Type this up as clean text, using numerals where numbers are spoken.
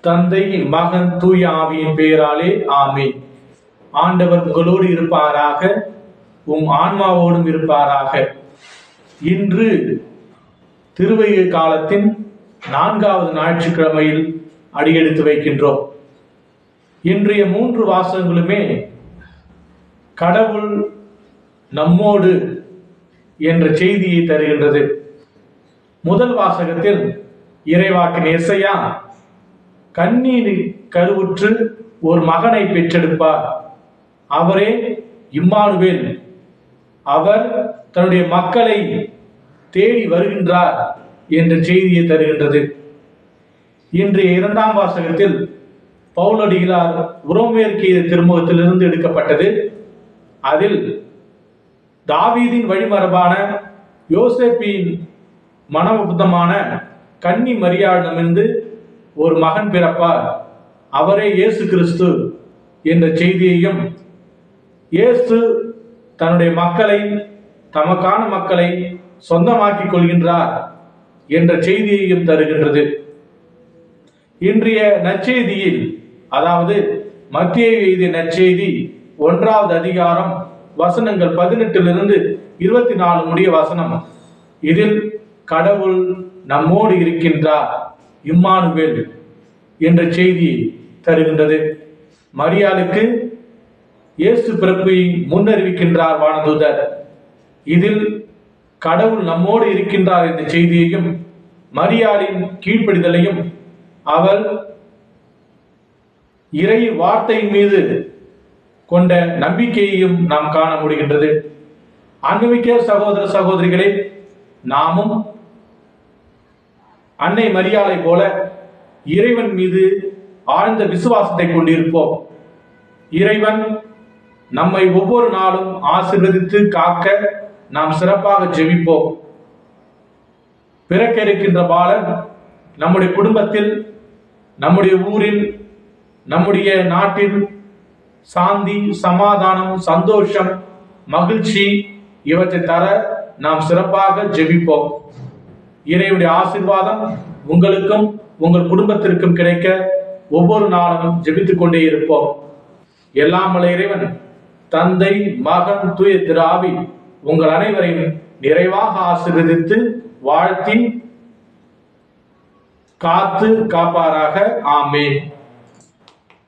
தந்தை, மகன், தூய ஆவியின் பெயராலே ஆமென். ஆண்டவர் உங்களோடு இருப்பாராக, உம் ஆன்மாவோடும் இருப்பாராக. இன்று திருவைகை காலத்தின் 4வது ஞாயிற்றுக்கிழமையில் அடியெடுத்து வைக்கின்றோம். இன்றைய 3 வாசகங்களுமே கடவுள் நம்மோடு என்ற செய்தியை தருகின்றது. முதல் வாசகத்தில் இறைவாக்கின் எசையா கன்னி கருவுற்று ஒரு மகனை பெற்றெடுப்பார், அவரே இம்மானுவேல், அவர் தன்னுடைய மக்களை தேடி வருகின்றார் என்ற செய்தியை தருகின்றது. இன்றைய 2ஆம் வாசகத்தில் பவுலடிகளார் உரோமேற்கிய திருமுகத்திலிருந்து எடுக்கப்பட்டது. அதில் தாவீதின் வழிமரபான யோசேப்பின் மனோபுத்தமான கன்னி மரியாளிடமிருந்து ஒரு மகன் பிறப்பார், அவரே இயேசு கிறிஸ்து என்ற செய்தியையும், இயேசு தன்னுடைய மக்களை, தமக்கான மக்களை சொந்தமாக்கிக் கொள்கின்றார் என்ற செய்தியையும் தருகின்றது. இன்றைய நற்செய்தியில், அதாவது மத்தேயு எழுதிய நற்செய்தி 1வது அதிகாரம் வசனங்கள் 18 24 முடிய வசனம், இதில் கடவுள் நம்மோடு இருக்கின்றார், இம்மானுவேல் என்ற செய்தியை தருகின்றது. மரியாளுக்கு இயேசு பிறப்பை முன்னறிவிக்கின்றார் வானதூதர். இதில் கடவுள் நம்மோடு இருக்கின்றார் என்ற செய்தியையும், மரியாளின் கீழ்ப்படிதலையும், அவள் இறை வார்த்தையின் மீது கொண்ட நம்பிக்கையையும் நாம் காண முடிகின்றது. அன்புமிக்க சகோதர சகோதரிகளே, நாமும் அன்னை மரியாளை போல இறைவன் மீது ஆழ்ந்த விசுவாசத்தை கொண்டிருப்போம். இறைவன் நம்மை ஒவ்வொரு நாளும் ஆசீர்வதித்து காக்க நாம் சிறப்பாக ஜெபிப்போம். பிறக்க இருக்கின்ற பாலன் நம்முடைய குடும்பத்தில், நம்முடைய ஊரில், நம்முடைய நாட்டில் சாந்தி, சமாதானம், சந்தோஷம், மகிழ்ச்சி இவற்றை தர நாம் சிறப்பாக ஜெபிப்போம். இறைவனுடைய ஆசீர்வாதம் உங்களுக்கும் உங்கள் குடும்பத்திற்கும் கிடைக்க ஒவ்வொரு நாளும் ஜெபித்துக் கொண்டே இருப்போம். எல்லாம் வல்ல இறைவன் தந்தை, மகன், தூய திரு ஆவி உங்கள் அனைவரையும் நிறைவாக ஆசீர்வதித்து வாழ்த்தி காத்து காப்பாராக. ஆமென்.